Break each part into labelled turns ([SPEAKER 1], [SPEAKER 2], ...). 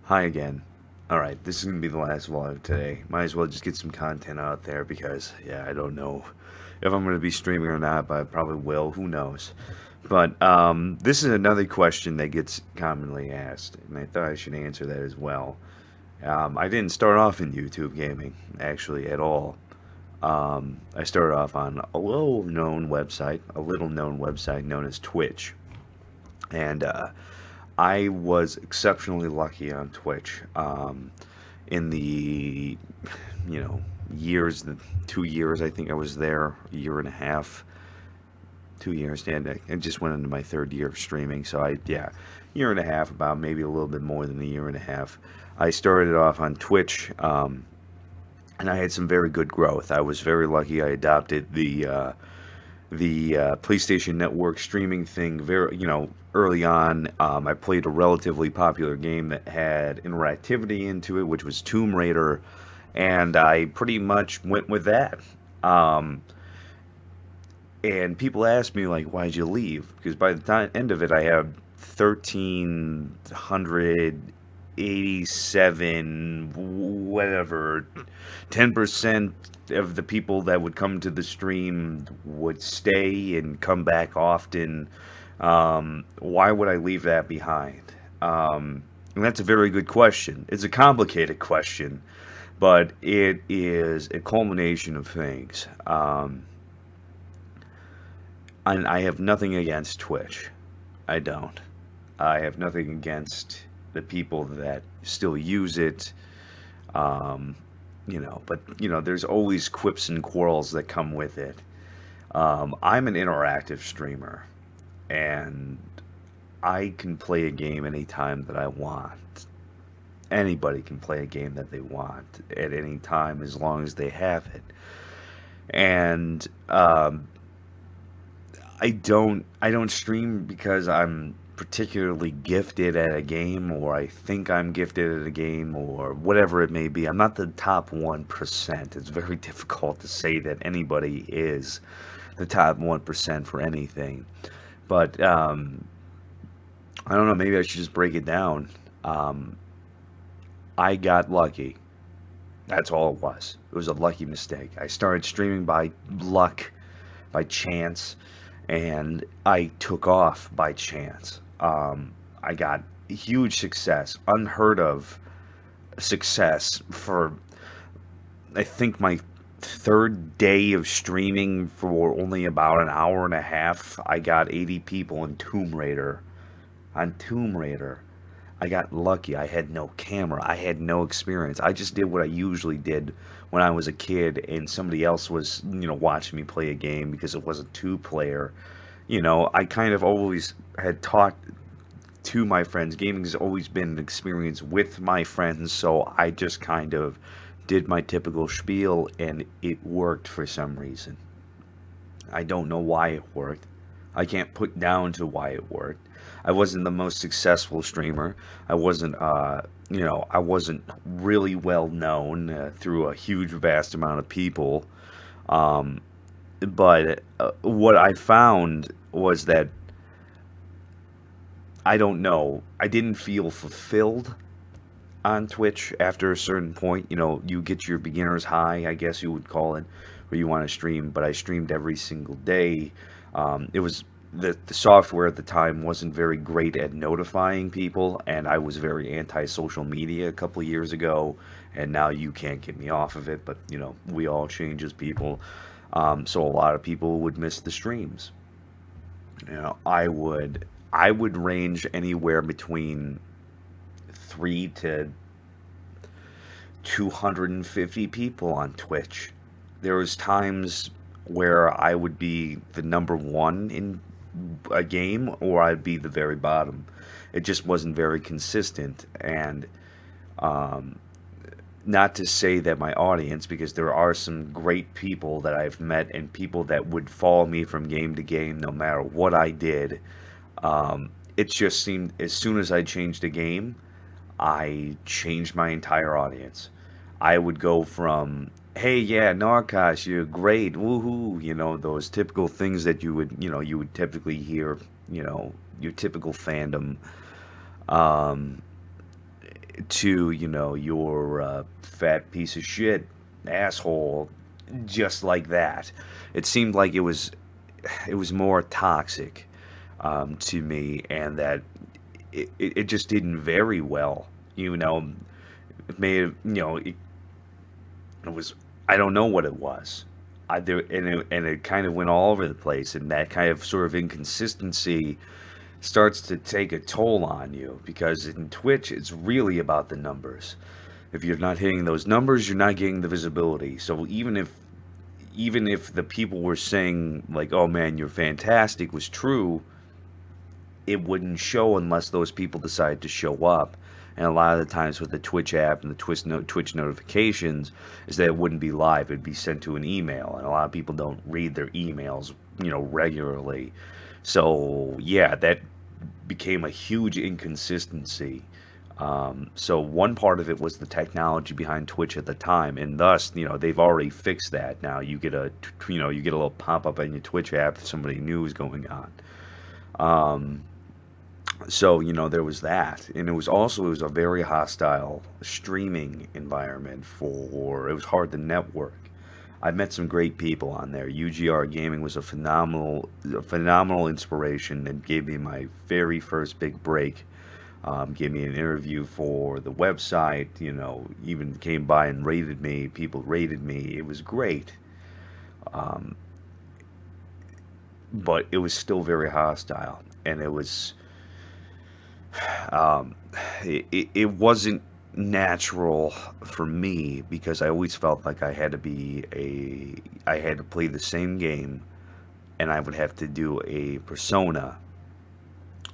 [SPEAKER 1] Hi again. Alright, this is going to be the last vlog today. Might as well just get some content out there because, yeah, I don't know if I'm going to be streaming or not, but I probably will. Who knows? But this is another question that gets commonly asked, and I thought I should answer that as well. I didn't start off in YouTube gaming, actually, at all. I started off on a little known website known as Twitch. And I was exceptionally lucky on Twitch. In the, you know, years, the 2 years I think I was there, a year and a half, 2 years, and I just went into my third year of streaming. So year and a half, about maybe a little bit more than a year and a half. I started off on Twitch, and I had some very good growth. I was very lucky. I adopted the PlayStation Network streaming thing very, early on. I played a relatively popular game that had interactivity into it, which was Tomb Raider, and I pretty much went with that. Um, and people ask me like, "Why'd you leave?" Because by the end of it, I had 1,387, whatever, 10% of the people that would come to the stream would stay and come back often. Why would I leave that behind? And that's a very good question. It's a complicated question, but it is a culmination of things. And I have nothing against Twitch. I don't. I have nothing against the people that still use it. Um, but there's always quips and quarrels that come with it. I'm an interactive streamer, and I can play a game anytime that I want. Anybody can play a game that they want at any time as long as they have it. And I don't stream because I'm particularly gifted at a game, or I think I'm gifted at a game, or whatever it may be. I'm not the top 1%. It's very difficult to say that anybody is the top 1% for anything. But I don't know, maybe I should just break it down. Um, I got lucky. That's all it was. It was a lucky mistake. I started streaming by luck, by chance, and I took off by chance. I got huge success, unheard of success for, I think, my third day of streaming for only about an hour and a half. I got 80 people in Tomb Raider. On Tomb Raider. I got lucky. I had no camera. I had no experience. I just did what I usually did when I was a kid and somebody else was, watching me play a game because it was a two-player. I kind of always had taught to my friends. Gaming has always been an experience with my friends, so I just kind of did my typical spiel and it worked for some reason. I don't know why it worked. I can't put down to why it worked. I wasn't the most successful streamer. I wasn't really well known through a huge, vast amount of people. Um, but what I found was that I don't know. I didn't feel fulfilled on Twitch after a certain point. You get your beginner's high, I guess you would call it, where you want to stream. But I streamed every single day. It was the software at the time wasn't very great at notifying people, and I was very anti-social media a couple of years ago, and now you can't get me off of it. But we all change as people. So a lot of people would miss the streams. I would range anywhere between 3 to 250 people on Twitch. There was times where I would be the number one in a game, or I'd be the very bottom. It just wasn't very consistent, and um, not to say that my audience, because there are some great people that I've met and people that would follow me from game to game no matter what I did. It just seemed as soon as I changed a game, I changed my entire audience. I would go from, hey, yeah, Narrcost, you're great, woohoo, those typical things that you would typically hear, your typical fandom. Um, to, you're a fat piece of shit, asshole, just like that. It seemed like it was more toxic, to me, and that it just didn't vary well. It made it was, I don't know what it was. And it kind of went all over the place, and that kind of sort of inconsistency starts to take a toll on you, because in Twitch it's really about the numbers. If you're not hitting those numbers, you're not getting the visibility. So even if the people were saying like, "Oh man, you're fantastic," was true, it wouldn't show unless those people decided to show up. And a lot of the times with the Twitch app and the Twitch notifications is that it wouldn't be live. It'd be sent to an email. And a lot of people don't read their emails, regularly. So, yeah, that became a huge inconsistency. So one part of it was the technology behind Twitch at the time, and thus, they've already fixed that. Now you get a little pop up on your Twitch app if somebody new is going on. So, there was that. And it was a very hostile streaming environment. It was hard to network. I met some great people on there. UGR Gaming was a phenomenal inspiration, and gave me my very first big break. Gave me an interview for the website, even came by and rated me. People rated me. It was great. But it was still very hostile. And um, it wasn't natural for me, because I always felt like I had to play the same game, and I would have to do a persona,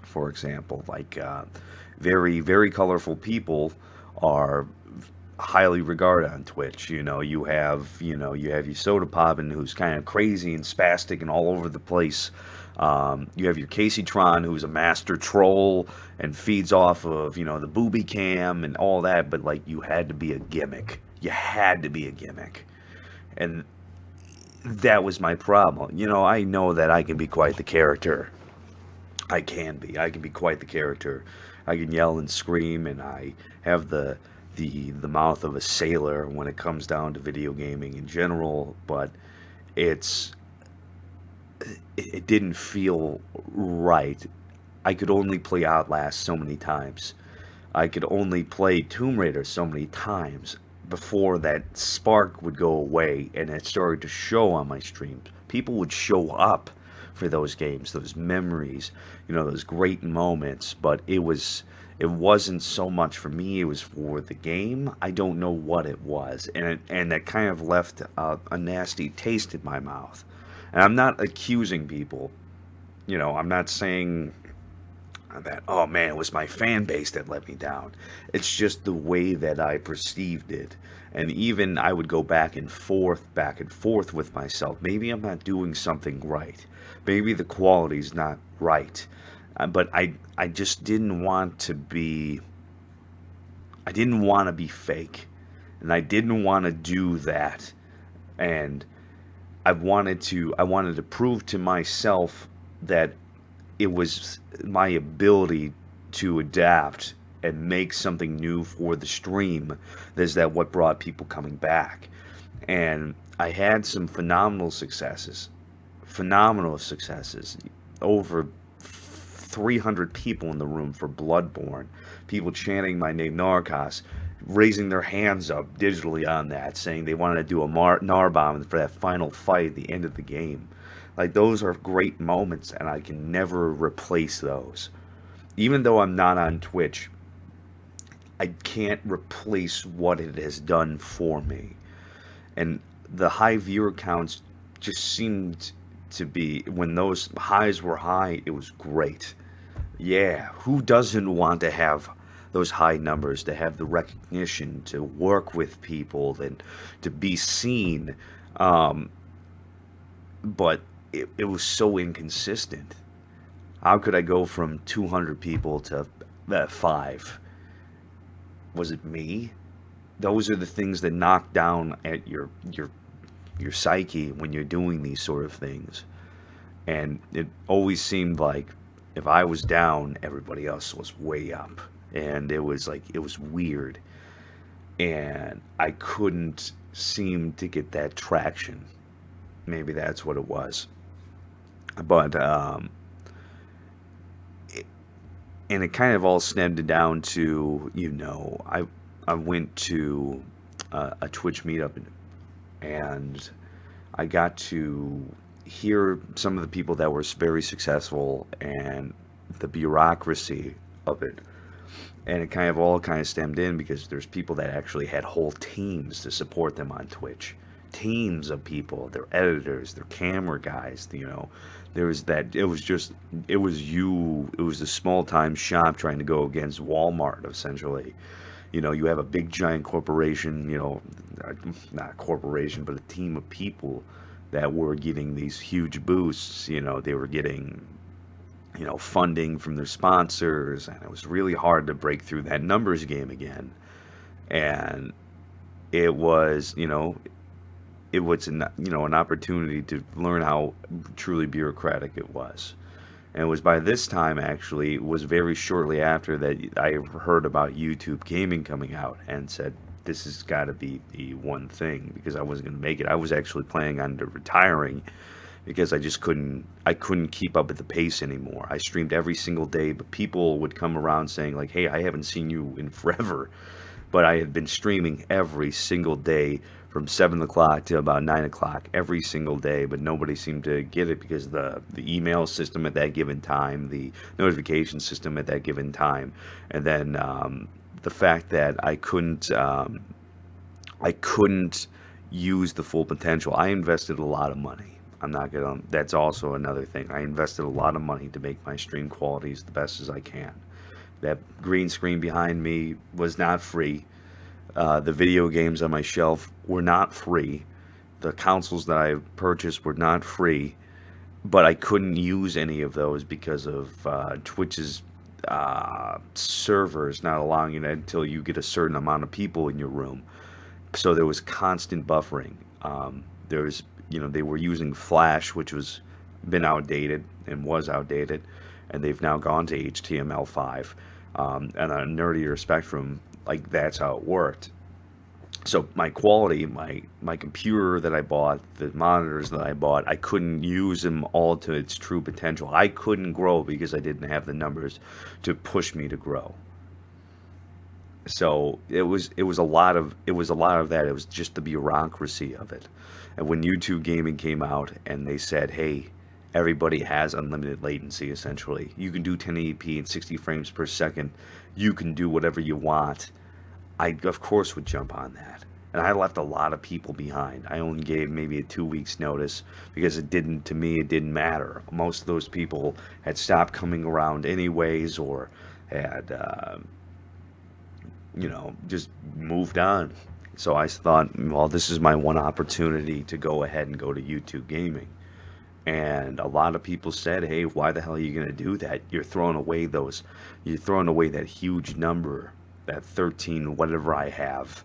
[SPEAKER 1] for example. Like, very, very colorful people are highly regarded on Twitch. You have your soda poppin', who's kind of crazy and spastic and all over the place. You have your Casey Tron, who's a master troll and feeds off of the booby cam and all that. But like, you had to be a gimmick. You had to be a gimmick, and that was my problem. I know that I can be quite the character. I can be. I can be quite the character. I can yell and scream, and I have the mouth of a sailor when it comes down to video gaming in general. But it's it didn't feel right. I could only play Outlast so many times. I could only play Tomb Raider so many times before that spark would go away, and it started to show on my streams. People would show up for those games, those memories, those great moments. But it wasn't so much for me. It was for the game. I don't know what it was, and that kind of left a nasty taste in my mouth. And I'm not accusing people. I'm not saying that, oh man, it was my fan base that let me down. It's just the way that I perceived it. And even I would go back and forth with myself. Maybe I'm not doing something right. Maybe the quality's not right. But I just didn't want to be, I didn't want to be fake. And I didn't want to do that. And I wanted to prove to myself that it was my ability to adapt and make something new for the stream is that what brought people coming back. And I had some phenomenal successes. Over 300 people in the room for Bloodborne, people chanting my name, Narrcost, raising their hands up digitally on that, saying they wanted to do a Nar bomb for that final fight at the end of the game. Like, those are great moments, and I can never replace those. Even though I'm not on Twitch, I can't replace what it has done for me. And the high viewer counts just seemed to be, when those highs were high, it was great. Yeah, who doesn't want to have those high numbers, to have the recognition, to work with people, and to be seen? But it was so inconsistent. How could I go from 200 people to five? Was it me? Those are the things that knock down at your psyche when you're doing these sort of things. And it always seemed like if I was down, everybody else was way up. and it was like it was weird, and I couldn't seem to get that traction. Maybe that's what it was. But and it kind of all stemmed down to, I went to a Twitch meetup, and I got to hear some of the people that were very successful and the bureaucracy of it. And it kind of stemmed in because there's people that actually had whole teams to support them on Twitch. Teams of people, their editors, their camera guys, there was that. It was a small time shop trying to go against Walmart, essentially. You have a big giant corporation, not a corporation, but a team of people that were getting these huge boosts. They were getting, funding from their sponsors, and it was really hard to break through that numbers game again. And it was, an opportunity to learn how truly bureaucratic it was. And it was by this time, actually, it was very shortly after that I heard about YouTube gaming coming out and said, this has got to be the one thing, because I wasn't going to make it. I was actually planning on retiring because I couldn't keep up at the pace anymore. I streamed every single day, but people would come around saying like, hey, I haven't seen you in forever. But I had been streaming every single day from 7 o'clock to about 9 o'clock every single day, but nobody seemed to get it because the email system at that given time, the notification system at that given time, and then the fact that I couldn't use the full potential. I invested a lot of money. I'm not gonna. That's also another thing. I invested a lot of money to make my stream qualities the best as I can. That green screen behind me was not free. The video games on my shelf were not free. The consoles that I purchased were not free, but I couldn't use any of those because of Twitch's servers not allowing it until you get a certain amount of people in your room. So there was constant buffering. There was, they were using Flash, which was been outdated and was outdated, and they've now gone to HTML5. And on a nerdier spectrum, like that's how it worked. So my quality, my computer that I bought, the monitors that I bought, I couldn't use them all to its true potential. I couldn't grow because I didn't have the numbers to push me to grow. So it was a lot of that. It was just the bureaucracy of it. And when YouTube gaming came out and they said, hey, everybody has unlimited latency, essentially. You can do 1080p and 60 frames per second. You can do whatever you want. I, of course, would jump on that. And I left a lot of people behind. I only gave maybe a 2 weeks notice because to me, it didn't matter. Most of those people had stopped coming around anyways, or had, just moved on. So I thought, well, this is my one opportunity to go ahead and go to YouTube gaming. And a lot of people said, hey, why the hell are you going to do that? You're throwing away that huge number, that 13, whatever I have.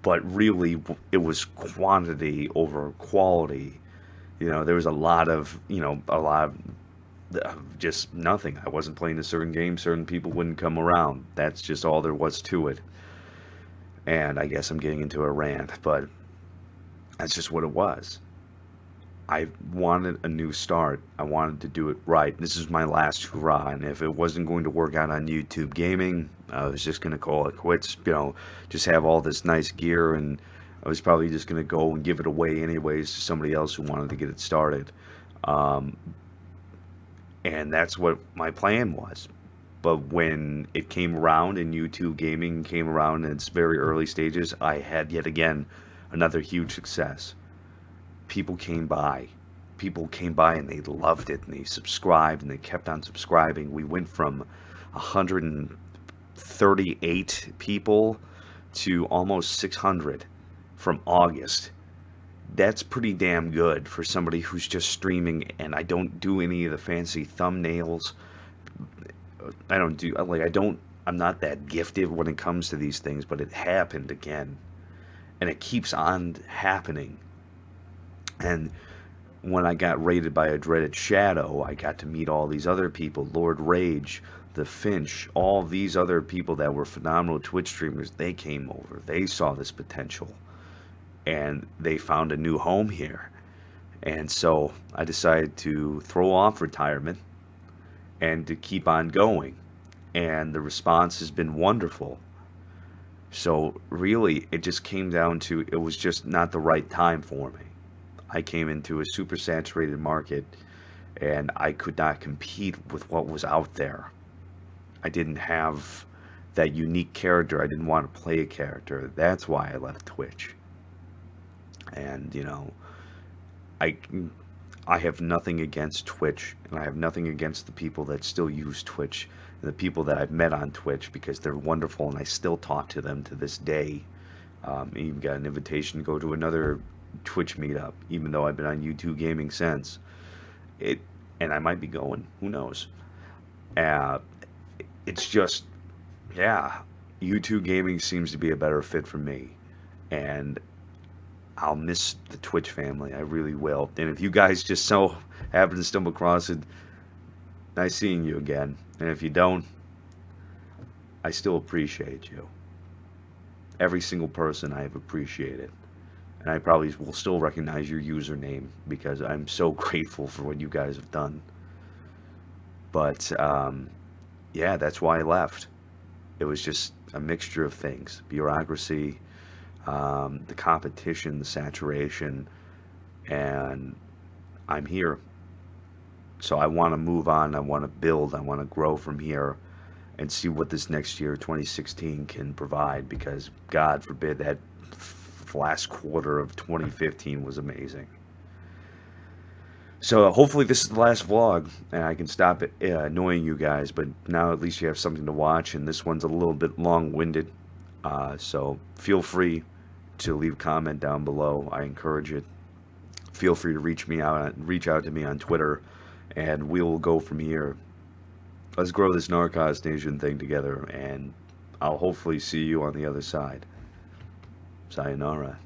[SPEAKER 1] But really, it was quantity over quality. There was a lot of just nothing. I wasn't playing a certain game, certain people wouldn't come around. That's just all there was to it. And I guess I'm getting into a rant, but that's just what it was. I wanted a new start. I wanted to do it right. This is my last hurrah, and if it wasn't going to work out on YouTube gaming, I was just going to call it quits, just have all this nice gear, and I was probably just going to go and give it away anyways to somebody else who wanted to get it started. And that's what my plan was. But when it came around and YouTube gaming came around in its very early stages, I had yet again another huge success. People came by. People came by and they loved it and they subscribed and they kept on subscribing. We went from 138 people to almost 600 from August. That's pretty damn good for somebody who's just streaming, and I don't do any of the fancy thumbnails. I'm not that gifted when it comes to these things, but it happened again. And it keeps on happening. And when I got raided by a dreaded shadow, I got to meet all these other people. Lord Rage, the Finch, all these other people that were phenomenal Twitch streamers, they came over. They saw this potential and they found a new home here. And so I decided to throw off retirement and to keep on going. And the response has been wonderful. So really, it just came down to it was just not the right time for me. I came into a super saturated market and I could not compete with what was out there. I didn't have that unique character. I didn't want to play a character. That's why I left Twitch. And, I I have nothing against Twitch, and I have nothing against the people that still use Twitch, and the people that I've met on Twitch because they're wonderful, and I still talk to them to this day. Even got an invitation to go to another Twitch meetup, even though I've been on YouTube gaming since. And I might be going. Who knows? Uh, it's just, yeah, YouTube gaming seems to be a better fit for me, and I'll miss the Twitch family. I really will. And if you guys just so happen to stumble across it, nice seeing you again. And if you don't, I still appreciate you. Every single person I have appreciated. And I probably will still recognize your username because I'm so grateful for what you guys have done. But, yeah, that's why I left. It was just a mixture of things. Bureaucracy, the competition, the saturation, and I'm here. So I want to move on. I want to build. I want to grow from here and see what this next year, 2016, can provide because, God forbid, that last quarter of 2015 was amazing. So hopefully this is the last vlog and I can stop annoying you guys, but now at least you have something to watch, and this one's a little bit long-winded. So feel free to leave a comment down below. I encourage it. Feel free to reach out to me on Twitter, and we will go from here. Let's grow this Narrcost Nation thing together, and I'll hopefully see you on the other side. Sayonara.